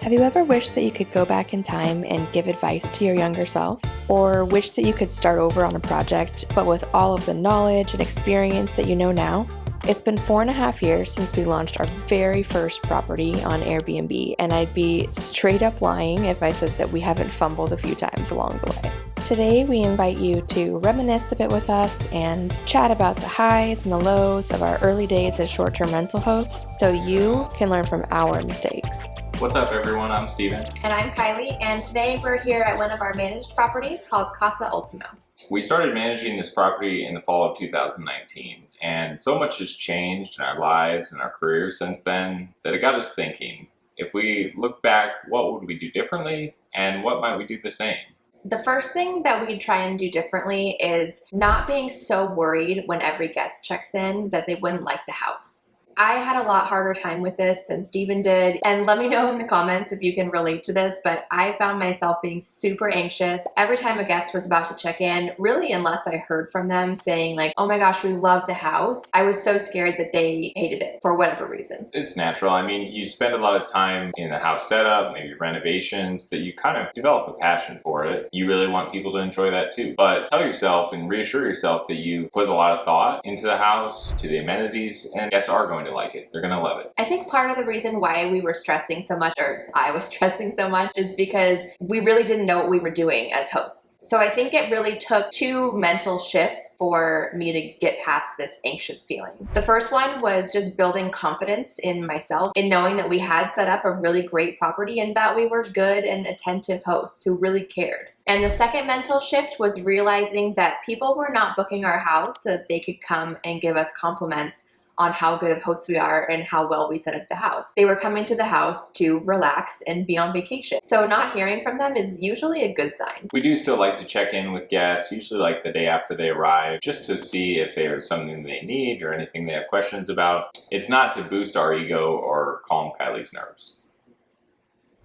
Have you ever wished that you could go back in time and give advice to your younger self? Or wish that you could start over on a project, but with all of the knowledge and experience that you know now? It's been 4.5 years since we launched our very first property on Airbnb, and I'd be straight up lying if I said that we haven't fumbled a few times along the way. Today, we invite you to reminisce a bit with us and chat about the highs and the lows of our early days as short-term rental hosts so you can learn from our mistakes. What's up, everyone? I'm Steven. And I'm Kylie, and today we're here at one of our managed properties called Casa Ultimo. We started managing this property in the fall of 2019, and so much has changed in our lives and our careers since then that it got us thinking, if we look back, what would we do differently, and what might we do the same? The first thing that we could try and do differently is not being so worried when every guest checks in that they wouldn't like the house. I had a lot harder time with this than Steven did, and let me know in the comments if you can relate to this, but I found myself being super anxious every time a guest was about to check in, really unless I heard from them saying like, oh my gosh, we love the house. I was so scared that they hated it for whatever reason. It's natural. I mean, you spend a lot of time in the house setup, maybe renovations, that you kind of develop a passion for it. You really want people to enjoy that too. But tell yourself and reassure yourself that you put a lot of thought into the house, to the amenities, and guests are going to like it. They're gonna love it. I think part of the reason why we were stressing so much, or I was stressing so much, is because we really didn't know what we were doing as hosts. So I think it really took 2 mental shifts for me to get past this anxious feeling. The first one was just building confidence in myself, in knowing that we had set up a really great property and that we were good and attentive hosts who really cared. And the second mental shift was realizing that people were not booking our house so that they could come and give us compliments on how good of hosts we are and how well we set up the house. They were coming to the house to relax and be on vacation. So not hearing from them is usually a good sign. We do still like to check in with guests, usually like the day after they arrive, just to see if there's something they need or anything they have questions about. It's not to boost our ego or calm Kylie's nerves.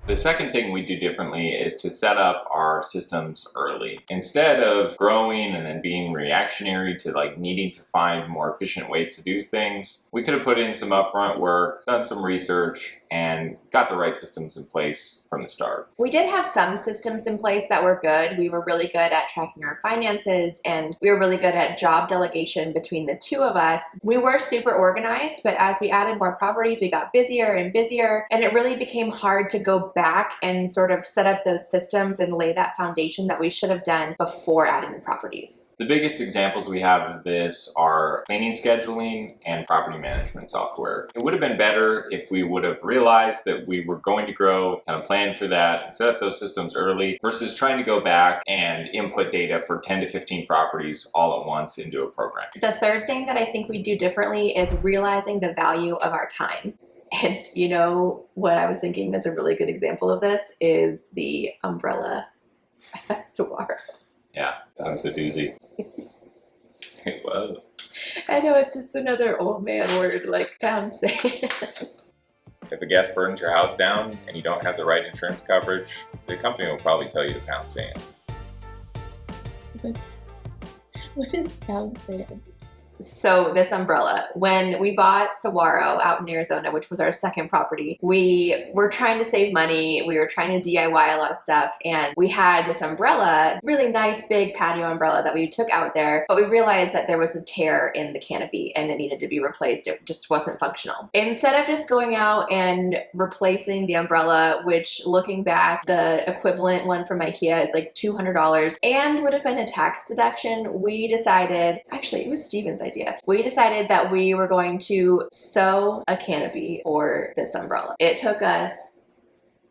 The second thing we do differently is to set up our systems early. Instead of growing and then being reactionary to like needing to find more efficient ways to do things, we could have put in some upfront work, done some research, and got the right systems in place from the start. We did have some systems in place that were good. We were really good at tracking our finances, and we were really good at job delegation between the 2 of us. We were super organized, but as we added more properties, we got busier and busier, and it really became hard to go back and sort of set up those systems and lay that foundation that we should have done before adding the properties. The biggest examples we have of this are cleaning scheduling and property management software. It would have been better if we would have realized that we were going to grow, kind of planned for that, and set up those systems early versus trying to go back and input data for 10 to 15 properties all at once into a program. The third thing that I think we do differently is realizing the value of our time. And you know what I was thinking is a really good example of this is the umbrella saguaro. Yeah, that was a doozy. It was. I know, it's just another old man word like pound sand. If a guest burns your house down and you don't have the right insurance coverage, the company will probably tell you to pound sand. What is pound sand? So this umbrella, when we bought Saguaro out in Arizona, which was our second property, we were trying to save money. We were trying to DIY a lot of stuff. And we had this umbrella, really nice big patio umbrella that we took out there. But we realized that there was a tear in the canopy and it needed to be replaced. It just wasn't functional. Instead of just going out and replacing the umbrella, which looking back, the equivalent one from IKEA is like $200 and would have been a tax deduction, we decided, actually it was Steven's idea. We decided that we were going to sew a canopy for this umbrella. It took us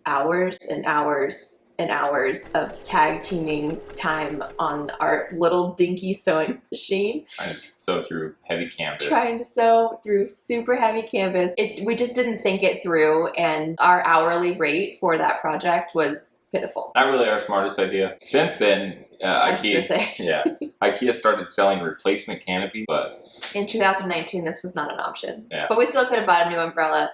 hours and hours and hours of tag teaming time on our little dinky sewing machine. Trying to sew through heavy canvas. Trying to sew through super heavy canvas. We just didn't think it through, and our hourly rate for that project was pitiful. Not really our smartest idea. Since then, IKEA started selling replacement canopies, but in 2019, this was not an option. Yeah. But we still could have bought a new umbrella.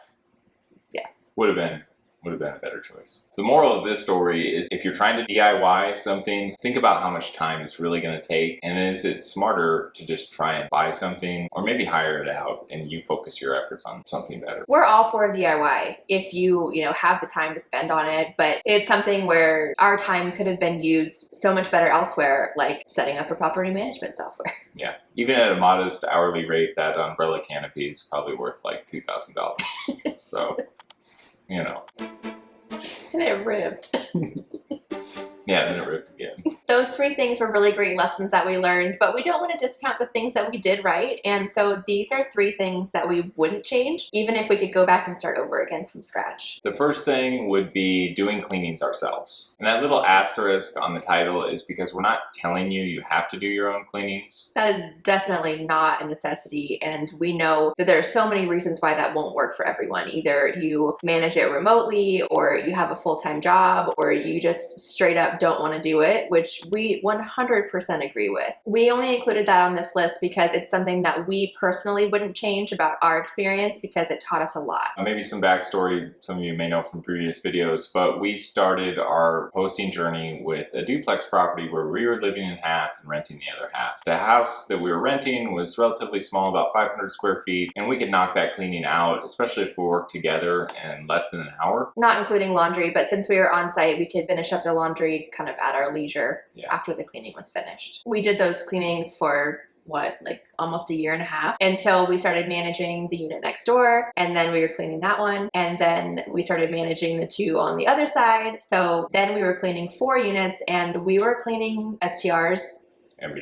Yeah. Would have been would have been a better choice. The moral of this story is if you're trying to DIY something, think about how much time it's really going to take, and is it smarter to just try and buy something or maybe hire it out and you focus your efforts on something better. We're all for DIY if you have the time to spend on it, but it's something where our time could have been used so much better elsewhere, like setting up a property management software. Yeah, even at a modest hourly rate, that umbrella canopy is probably worth like $2,000. So, you know. And it ripped. Yeah, then it ripped again. Those 3 things were really great lessons that we learned, but we don't want to discount the things that we did right. And so these are 3 things that we wouldn't change, even if we could go back and start over again from scratch. The first thing would be doing cleanings ourselves. And that little asterisk on the title is because we're not telling you you have to do your own cleanings. That is definitely not a necessity, and we know that there are so many reasons why that won't work for everyone. Either you manage it remotely, or you have a full-time job, or you just straight up don't want to do it, which we 100% agree with. We only included that on this list because it's something that we personally wouldn't change about our experience because it taught us a lot. Maybe some backstory some of you may know from previous videos, but we started our hosting journey with a duplex property where we were living in half and renting the other half. The house that we were renting was relatively small, about 500 square feet, and we could knock that cleaning out, especially if we worked together, in less than an hour. Not including laundry, but since we were on site, we could finish up the laundry kind of at our leisure after the cleaning was finished. We did those cleanings for almost a year and a half until we started managing the unit next door, and then we were cleaning that one, and then we started managing the 2 on the other side. So then we were cleaning 4 units, and we were cleaning STRs every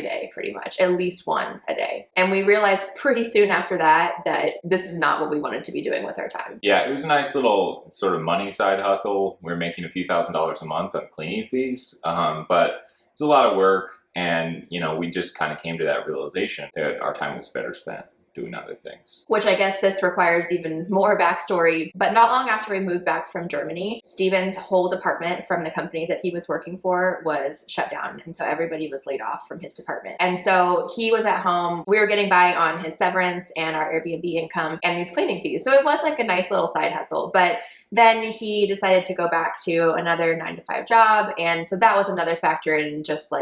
day, pretty much, at least 1 a day. And we realized pretty soon after that this is not what we wanted to be doing with our time. Yeah, it was a nice little sort of money side hustle. We were making a few $1,000s a month on cleaning fees, but it's a lot of work. And, we just kind of came to that realization that our time was better spent doing other things. Which I guess this requires even more backstory, but not long after we moved back from Germany, Steven's whole department from the company that he was working for was shut down. And so everybody was laid off from his department. And so he was at home. We were getting by on his severance and our Airbnb income and these cleaning fees. So it was like a nice little side hustle. But then he decided to go back to another 9-to-5 job. And so that was another factor in just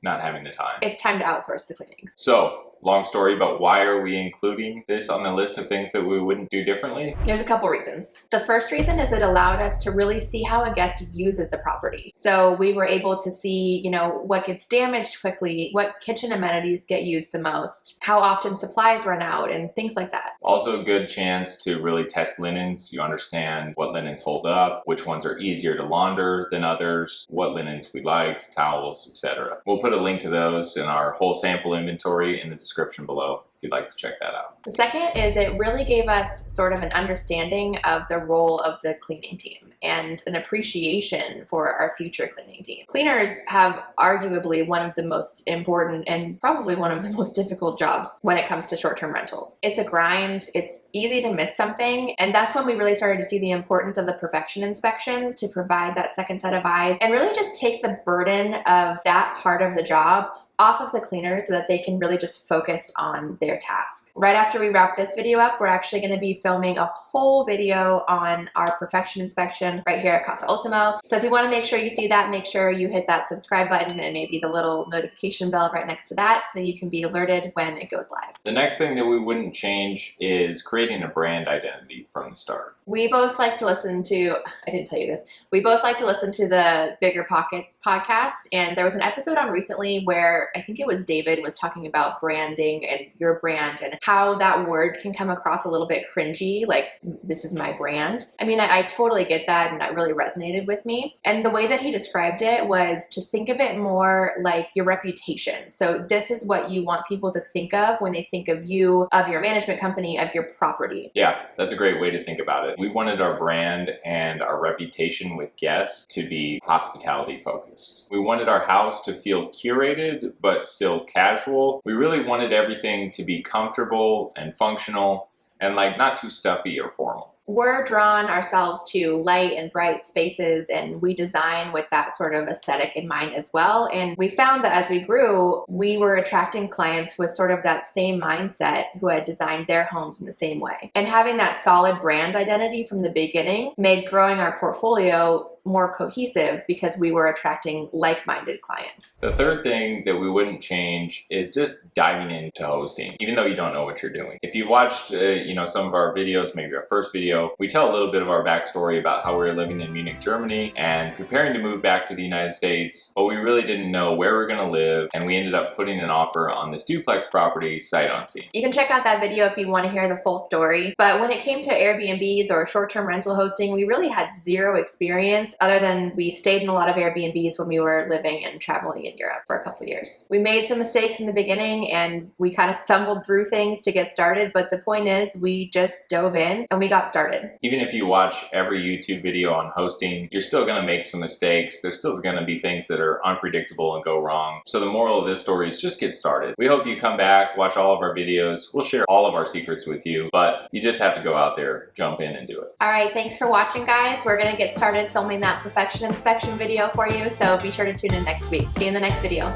not having the time. It's time to outsource the cleanings. So, long story, but why are we including this on the list of things that we wouldn't do differently? There's a couple reasons. The first reason is it allowed us to really see how a guest uses a property. So we were able to see, what gets damaged quickly, what kitchen amenities get used the most, how often supplies run out, and things like that. Also a good chance to really test linens. You understand what linens hold up, which ones are easier to launder than others, what linens we liked, towels, etc. We'll put a link to those in our whole sample inventory in the description below if you'd like to check that out. The second is it really gave us sort of an understanding of the role of the cleaning team and an appreciation for our future cleaning team. Cleaners have arguably one of the most important and probably one of the most difficult jobs when it comes to short-term rentals. It's a grind, it's easy to miss something, and that's when we really started to see the importance of the perfection inspection to provide that second set of eyes and really just take the burden of that part of the job off of the cleaners so that they can really just focus on their task. Right after we wrap this video up, we're actually going to be filming a whole video on our perfection inspection right here at Casa Ultimo. So if you want to make sure you see that, make sure you hit that subscribe button and maybe the little notification bell right next to that so you can be alerted when it goes live. The next thing that we wouldn't change is creating a brand identity from the start. We both like to listen to, I didn't tell you this, we both like to listen to the Bigger Pockets podcast, and there was an episode on recently where I think it was David was talking about branding and your brand and how that word can come across a little bit cringy, like this is my brand. I mean, I totally get that, and that really resonated with me. And the way that he described it was to think of it more like your reputation. So this is what you want people to think of when they think of you, of your management company, of your property. Yeah, that's a great way to think about it. We wanted our brand and our reputation with guests to be hospitality focused. We wanted our house to feel curated but still casual. We really wanted everything to be comfortable and functional and not too stuffy or formal. We're drawn ourselves to light and bright spaces, and we design with that sort of aesthetic in mind as well. And we found that as we grew, we were attracting clients with sort of that same mindset who had designed their homes in the same way. And having that solid brand identity from the beginning made growing our portfolio more cohesive because we were attracting like-minded clients. The third thing that we wouldn't change is just diving into hosting, even though you don't know what you're doing. If you watched, some of our videos, maybe our first video, we tell a little bit of our backstory about how we were living in Munich, Germany, and preparing to move back to the United States, but we really didn't know where we were going to live, and we ended up putting an offer on this duplex property sight unseen. You can check out that video if you want to hear the full story. But when it came to Airbnbs or short-term rental hosting, we really had zero experience other than we stayed in a lot of Airbnbs when we were living and traveling in Europe for a couple of years. We made some mistakes in the beginning and we kind of stumbled through things to get started, but the point is we just dove in and we got started. Even if you watch every YouTube video on hosting, you're still going to make some mistakes. There's still going to be things that are unpredictable and go wrong. So the moral of this story is just get started. We hope you come back, watch all of our videos. We'll share all of our secrets with you, but you just have to go out there, jump in and do it. All right, thanks for watching, guys. We're going to get started filming that perfection inspection video for you, so be sure to tune in next week. See you in the next video.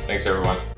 Thanks, everyone.